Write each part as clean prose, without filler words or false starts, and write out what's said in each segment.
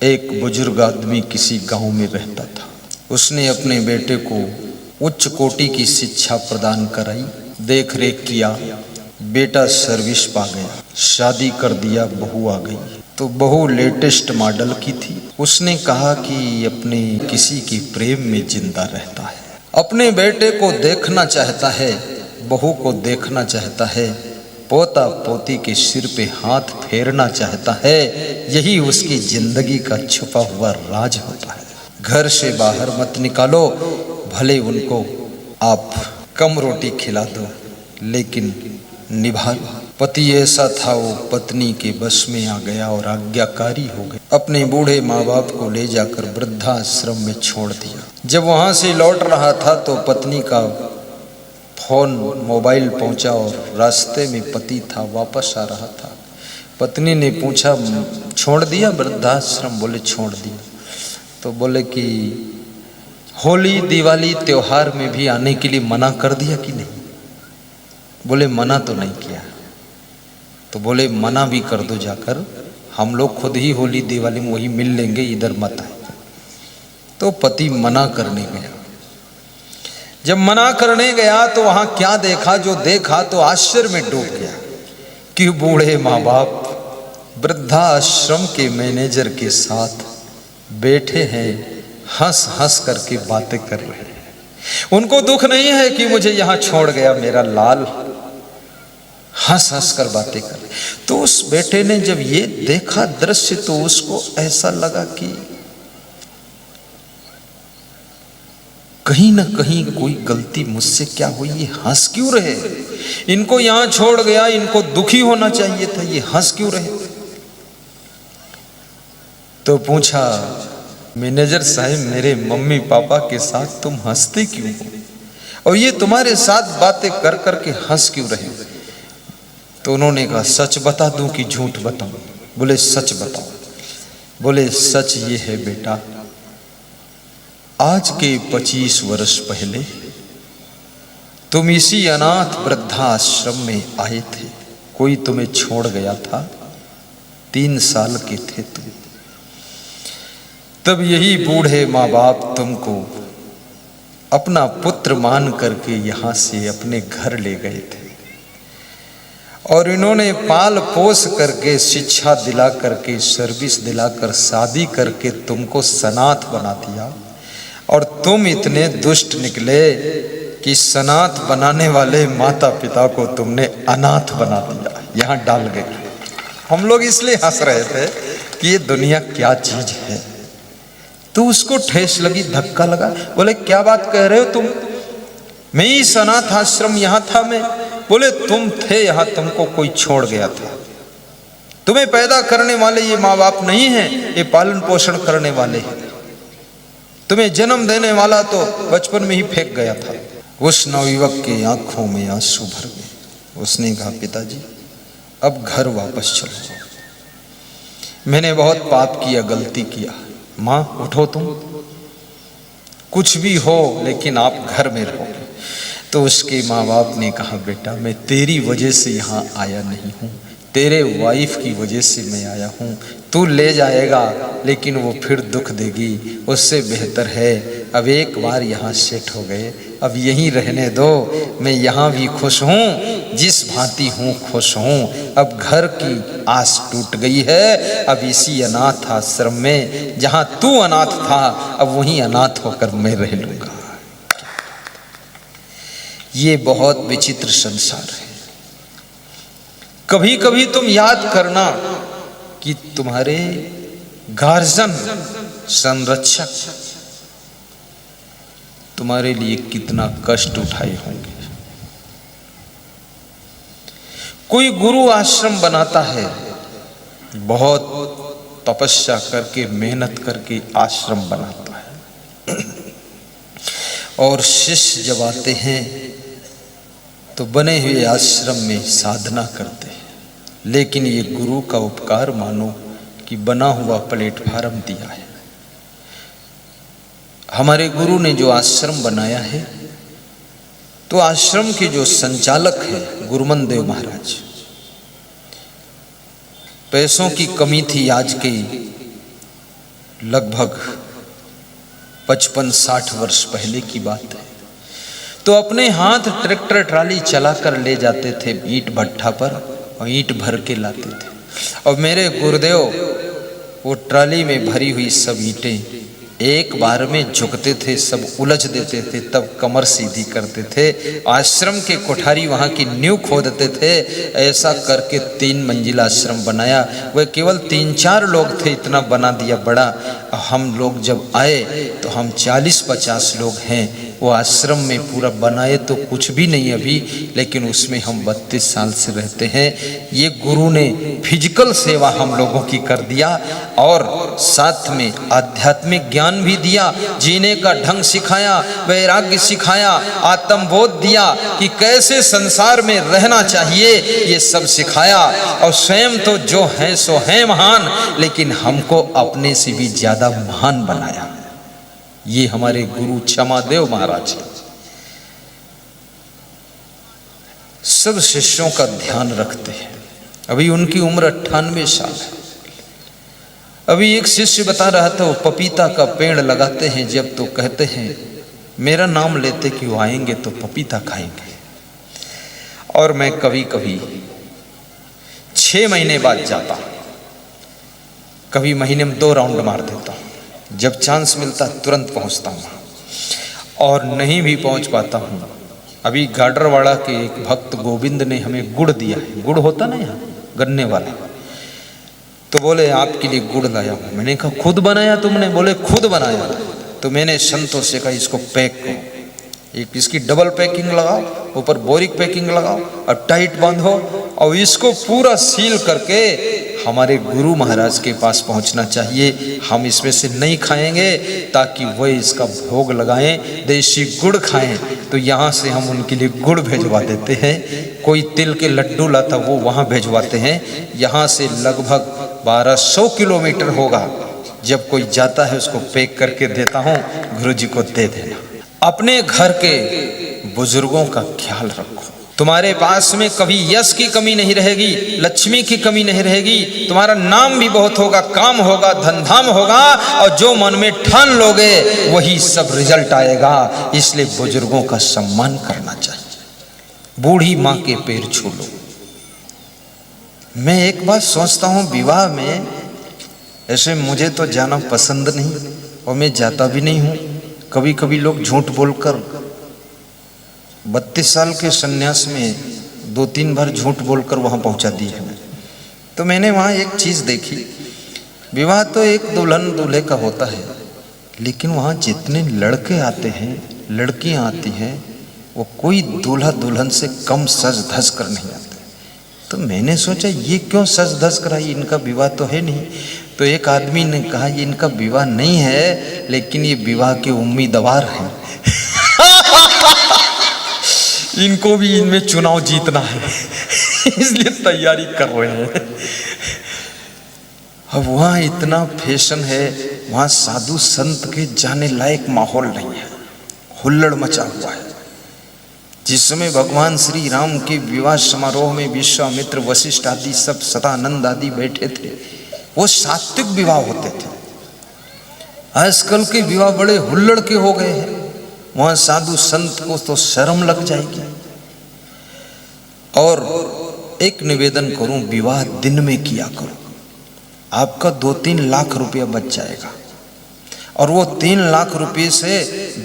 एक बुजुर्ग आदमी किसी गांव में रहता था। उसने अपने बेटे को उच्च कोटि की शिक्षा प्रदान कराई, देख रेख किया। बेटा सर्विस पा गया, शादी कर दिया, बहू आ गई। तो बहू लेटेस्ट मॉडल की थी। उसने कहा कि अपने किसी के प्रेम में जिंदा रहता है, अपने बेटे को देखना चाहता है, बहू को देखना चाहता है, पोता पोती के सिर पे हाथ फेरना चाहता है। यही उसकी जिंदगी का छुपा हुआ राज होता है। घर से बाहर मत निकालो, भले उनको आप कम रोटी खिला दो, लेकिन निभा लो। पति ऐसा था, वो पत्नी के बस में आ गया और आज्ञाकारी हो गया। अपने बूढ़े माँ बाप को ले जाकर वृद्धाश्रम में छोड़ दिया। जब वहां से लौट रहा था तो पत्नी का फोन मोबाइल पहुंचा और रास्ते में पति था, वापस आ रहा था। पत्नी ने पूछा, छोड़ दिया वृद्धाश्रम? बोले छोड़ दिया। तो बोले कि होली दिवाली त्योहार में भी आने के लिए मना कर दिया कि नहीं? बोले मना तो नहीं किया। तो बोले मना भी कर दो जाकर, हम लोग खुद ही होली दिवाली में वही मिल लेंगे, इधर मत आए। तो पति मना करने गया। जब मना करने गया तो वहां क्या देखा, जो देखा तो आश्चर्य में डूब गया कि बूढ़े माँ बाप वृद्धाश्रम के मैनेजर के साथ बैठे हैं, हंस हंस करके बातें कर रहे हैं। उनको दुख नहीं है कि मुझे यहां छोड़ गया मेरा लाल, हंस हंस कर बातें कर रहे। तो उस बेटे ने जब ये देखा दृश्य तो उसको ऐसा लगा कि कहीं ना कहीं कोई गलती मुझसे क्या हुई, ये हंस क्यों रहे? इनको यहां छोड़ गया, इनको दुखी होना चाहिए था, ये हंस क्यों रहे? तो पूछा, मैनेजर साहब मेरे मम्मी पापा के साथ तुम हंसते क्यों हो, और ये तुम्हारे साथ बातें कर करके हंस क्यों रहे? तो उन्होंने कहा, सच बता दूं कि झूठ बताऊं? बोले सच बताओ। बोले सच ये है बेटा, आज के 25 वर्ष पहले तुम इसी अनाथ वृद्धाश्रम में आए थे। कोई तुम्हें छोड़ गया था, 3 साल के थे तुम। तब यही बूढ़े माँ बाप तुमको अपना पुत्र मान करके यहां से अपने घर ले गए थे, और इन्होंने पाल पोस करके, शिक्षा दिला करके, सर्विस दिलाकर, शादी करके तुमको सनाथ बना दिया। और तुम इतने दुष्ट निकले कि सनाथ बनाने वाले माता पिता को तुमने अनाथ बना दिया, यहां डाल गए। हम लोग इसलिए हंस रहे थे कि ये दुनिया क्या चीज है। तो उसको ठेस लगी, धक्का लगा। बोले क्या बात कह रहे हो तुम? मैं ही अनाथ आश्रम यहां था मैं। बोले तुम थे यहां, तुमको कोई छोड़ गया था। तुम्हें पैदा करने वाले ये माँ बाप नहीं है, ये पालन पोषण करने वाले हैं। तुम्हें जन्म देने वाला तो बचपन में ही फेंक गया था। उस नवयुवक के आंखों में आंसू भर गए। उसने कहा, पिताजी अब घर वापस चलो, मैंने बहुत पाप किया, गलती किया। माँ उठो, तुम कुछ भी हो लेकिन आप घर में रहो। तो उसके माँ बाप ने कहा, बेटा मैं तेरी वजह से यहाँ आया नहीं हूँ, तेरे वाइफ की वजह से मैं आया हूँ। तू ले जाएगा लेकिन वो फिर दुख देगी, उससे बेहतर है अब एक बार यहाँ सेट हो गए, अब यहीं रहने दो। मैं यहाँ भी खुश हूँ, जिस भांति हूँ खुश हूँ। अब घर की आस टूट गई है, अब इसी अनाथ आश्रम में जहाँ तू अनाथ था, अब वहीं अनाथ होकर मैं रह लूँगा। ये बहुत विचित्र संसार है। कभी कभी तुम याद करना कि तुम्हारे गार्जियन, संरक्षक तुम्हारे लिए कितना कष्ट उठाए होंगे। कोई गुरु आश्रम बनाता है, बहुत तपस्या करके, मेहनत करके आश्रम बनाता है, और शिष्य जब आते हैं तो बने हुए आश्रम में साधना करते हैं। लेकिन ये गुरु का उपकार मानो कि बना हुआ प्लेटफार्म दिया है। हमारे गुरु ने जो आश्रम बनाया है, तो आश्रम के जो संचालक है गुरुमन देव महाराज, पैसों की कमी थी आज के लगभग 55-60 वर्ष पहले की बात है। तो अपने हाथ ट्रैक्टर ट्राली चलाकर ले जाते थे ईंट भट्ठा पर और ईंट भर के लाते थे। और मेरे गुरुदेव वो ट्राली में भरी हुई सब ईंटें एक बार में झुकते थे, सब उलझ देते थे, तब कमर सीधी करते थे। आश्रम के कोठारी वहाँ की नींव खोदते थे। ऐसा करके 3 मंजिला आश्रम बनाया। वह केवल 3-4 लोग थे, इतना बना दिया बड़ा। हम लोग जब आए तो हम 40-50 लोग हैं। वो आश्रम में पूरा बनाए तो कुछ भी नहीं अभी, लेकिन उसमें हम 32 साल से रहते हैं। ये गुरु ने फिजिकल सेवा हम लोगों की कर दिया और साथ में आध्यात्मिक ज्ञान भी दिया, जीने का ढंग सिखाया, वैराग्य सिखाया, आत्मबोध दिया कि कैसे संसार में रहना चाहिए, ये सब सिखाया। और स्वयं तो जो है सो है महान, लेकिन हमको अपने से भी ज्यादा महान बनाया। ये हमारे गुरु क्षमादेव महाराज हैं। सब शिष्यों का ध्यान रखते हैं। अभी उनकी उम्र 98 साल है। अभी एक शिष्य बता रहा था, वो पपीता का पेड़ लगाते हैं जब, तो कहते हैं मेरा नाम लेते कि वो आएंगे तो पपीता खाएंगे। और मैं कभी कभी 6 महीने बाद जाता हूं, कभी महीने में 2 राउंड मार देता हूं। जब चांस मिलता तुरंत पहुंचता हूं और नहीं भी पहुंच पाता हूं। अभी गाडरवाड़ा के एक भक्त गोविंद ने हमें गुड़ दिया है। गुड़ होता ना यहाँ गन्ने वाला, तो बोले आपके लिए गुड़ लाया हूं। मैंने कहा खुद बनाया तुमने? बोले खुद बनाया। तो मैंने संतोष से कहा इसको पैक करो, एक इसकी डबल पैकिंग लगाओ, ऊपर बोरिक पैकिंग लगाओ और टाइट बांधो और इसको पूरा सील करके हमारे गुरु महाराज के पास पहुंचना चाहिए। हम इसमें से नहीं खाएंगे ताकि वह इसका भोग लगाएं, देसी गुड़ खाएं। तो यहाँ से हम उनके लिए गुड़ भेजवा देते हैं। कोई तिल के लड्डू लाता वो वहाँ भेजवाते हैं। यहाँ से लगभग 1200 किलोमीटर होगा। जब कोई जाता है उसको पैक करके देता हूँ, गुरु जी को दे देना। अपने घर के बुजुर्गों का ख्याल रखो। तुम्हारे पास में कभी यश की कमी नहीं रहेगी, लक्ष्मी की कमी नहीं रहेगी। तुम्हारा नाम भी बहुत होगा, काम होगा, धनधाम होगा और जो मन में ठान लोगे वही सब रिजल्ट आएगा। इसलिए बुजुर्गों का सम्मान करना चाहिए। बूढ़ी माँ के पैर छू लो। मैं एक बात सोचता हूँ, विवाह में ऐसे मुझे तो जाना पसंद नहीं और मैं जाता भी नहीं हूँ। कभी कभी लोग झूठ बोलकर 32 साल के सन्यास में 2-3 बार झूठ बोलकर वहाँ पहुँचा दी है। तो मैंने वहाँ एक चीज़ देखी, विवाह तो एक दुल्हन दूल्हे का होता है, लेकिन वहाँ जितने लड़के आते हैं, लड़कियाँ आती हैं, वो कोई दूल्हा दुल्हन से कम सज धज कर नहीं आते। तो मैंने सोचा ये क्यों सज धज कर आई, इनका विवाह तो है नहीं। तो एक आदमी ने कहा ये इनका विवाह नहीं है, लेकिन ये विवाह के उम्मीदवार हैं। इनको भी इनमें चुनाव जीतना है, इसलिए तैयारी कर रहे हैं। अब वहाँ इतना फैशन है, वहाँ साधु संत के जाने लायक माहौल नहीं है, हुल्लड़ मचा हुआ है। जिस समय भगवान श्री राम के विवाह समारोह में विश्वामित्र, वशिष्ठ आदि सब, सदानंद आदि बैठे थे, वो सात्विक विवाह होते थे। आजकल के विवाह बड़े हुल्लड़ के हो गए हैं। वहाँ साधु संत को तो शर्म लग जाएगी। और एक निवेदन करूं, विवाह दिन में किया करो। आपका 2-3 लाख रुपया बच जाएगा और वो 3 लाख रुपये से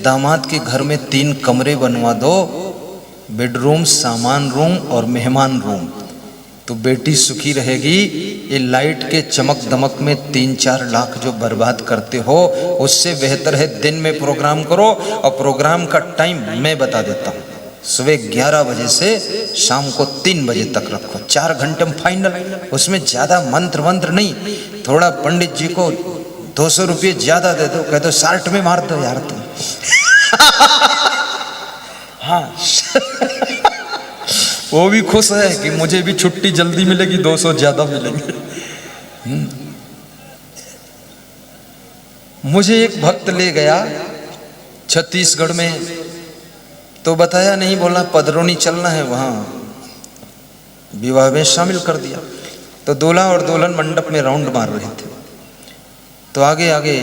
दामाद के घर में 3 कमरे बनवा दो, बेडरूम, सामान रूम और मेहमान रूम, तो बेटी सुखी रहेगी। ये लाइट के चमक दमक में 3-4 लाख जो बर्बाद करते हो, उससे बेहतर है दिन में प्रोग्राम करो। और प्रोग्राम का टाइम मैं बता देता हूँ, सुबह 11 बजे से शाम को 3 बजे तक रखो, 4 घंटे में फाइनल। उसमें ज़्यादा मंत्र वंत्र नहीं, थोड़ा पंडित जी को 200 रुपये ज़्यादा दे दो, कह दो शार्ट में मार दो यार तुम। हाँ वो भी खुश है कि मुझे भी छुट्टी जल्दी मिलेगी, 200 ज़्यादा मिलेंगे। मुझे एक भक्त ले गया छत्तीसगढ़ में, तो बताया नहीं, बोला पदरोनी चलना है, वहाँ विवाह में शामिल कर दिया। तो दूल्हा और दुल्हन मंडप में राउंड मार रहे थे। तो आगे आगे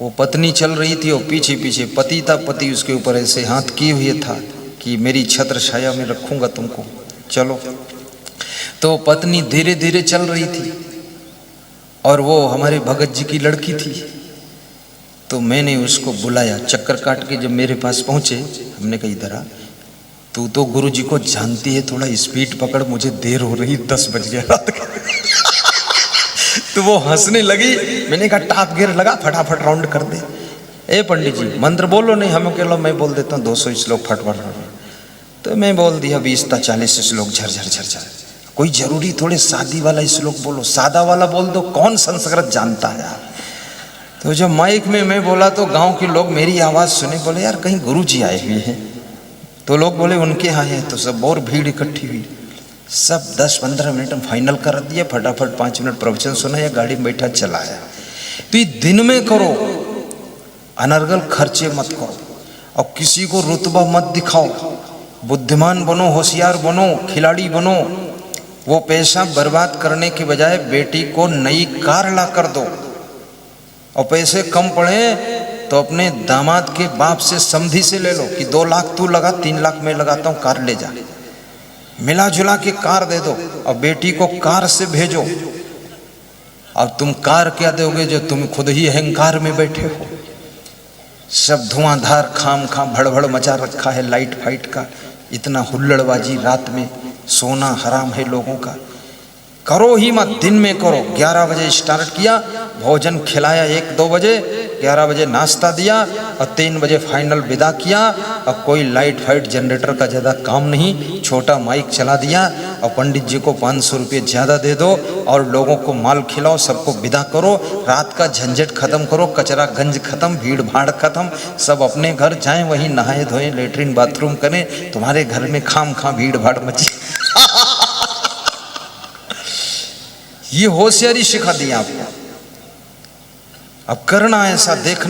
वो पत्नी चल रही थी और पीछे पीछे पति था। पति उसके ऊपर ऐसे हाथ किए हुए था कि मेरी छत्र छाया में रखूंगा तुमको, चलो। तो पत्नी धीरे धीरे चल रही थी और वो हमारे भगत जी की लड़की थी। तो मैंने उसको बुलाया, चक्कर काट के जब मेरे पास पहुंचे, हमने कहा इधर आ, तू तो गुरु जी को जानती है, थोड़ा स्पीड पकड़, मुझे देर हो रही, 10 बज गया रात के। तो वो हंसने लगी। मैंने कहा टॉप गियर लगा, फटाफट राउंड कर दे। ए पंडित जी मंत्र बोलो। नहीं, हम अकेला मैं बोल देता हूँ 200 श्लोक फटफट। तो मैं बोल दिया 20-40 श्लोक झरझर झरझर। कोई जरूरी थोड़े शादी वाला श्लोक बोलो, सादा वाला बोल दो, कौन संस्कृत जानता है यार। तो जब माइक में मैं बोला तो गांव के लोग मेरी आवाज़ सुने, बोले यार कहीं गुरु जी आए हुए हैं। तो लोग बोले उनके यहाँ है। तो सब और भीड़ इकट्ठी हुई। सब 10-15 मिनट में फाइनल कर दिया, फटाफट 5 मिनट प्रवचन सुना या गाड़ी में बैठा चला आया। तो ये दिन में करो, अनर्गल खर्चे मत करो और किसी को रुतबा मत दिखाओ। बुद्धिमान बनो, होशियार बनो, खिलाड़ी बनो। वो पैसा बर्बाद करने के बजाय बेटी को नई कार ला कर दो। और पैसे कम पड़े तो अपने दामाद के बाप से समधी से ले लो कि 2 लाख तू लगा, 3 लाख मैं लगाता हूँ, कार ले जा। मिला जुला के कार दे दो और बेटी को कार से भेजो। अब तुम कार क्या दोगे जो तुम खुद ही अहंकार में बैठे हो। सब धुआंधार खाम खाम भड़भड़ मचा रखा है लाइट फाइट का, इतना हुल्लड़बाजी, रात में सोना हराम है लोगों का। करो ही मत, दिन में करो। 11 बजे स्टार्ट किया, भोजन खिलाया 1-2 बजे, 11 बजे नाश्ता दिया और 3 बजे फाइनल विदा किया। और कोई लाइट फाइट जनरेटर का ज़्यादा काम नहीं, छोटा माइक चला दिया और पंडित जी को 500 रुपये ज़्यादा दे दो और लोगों को माल खिलाओ, सबको विदा करो। रात का झंझट खत्म करो, कचरा गंज खत्म, भीड़ भाड़ खत्म, सब अपने घर जाएं, वहीं नहाए धोएं, लेटरिन बाथरूम करें। तुम्हारे घर में खाम खा भीड़ भाड़ मची। ये होशियारी सिखा दी आपको। अब करना ऐसा, देखना।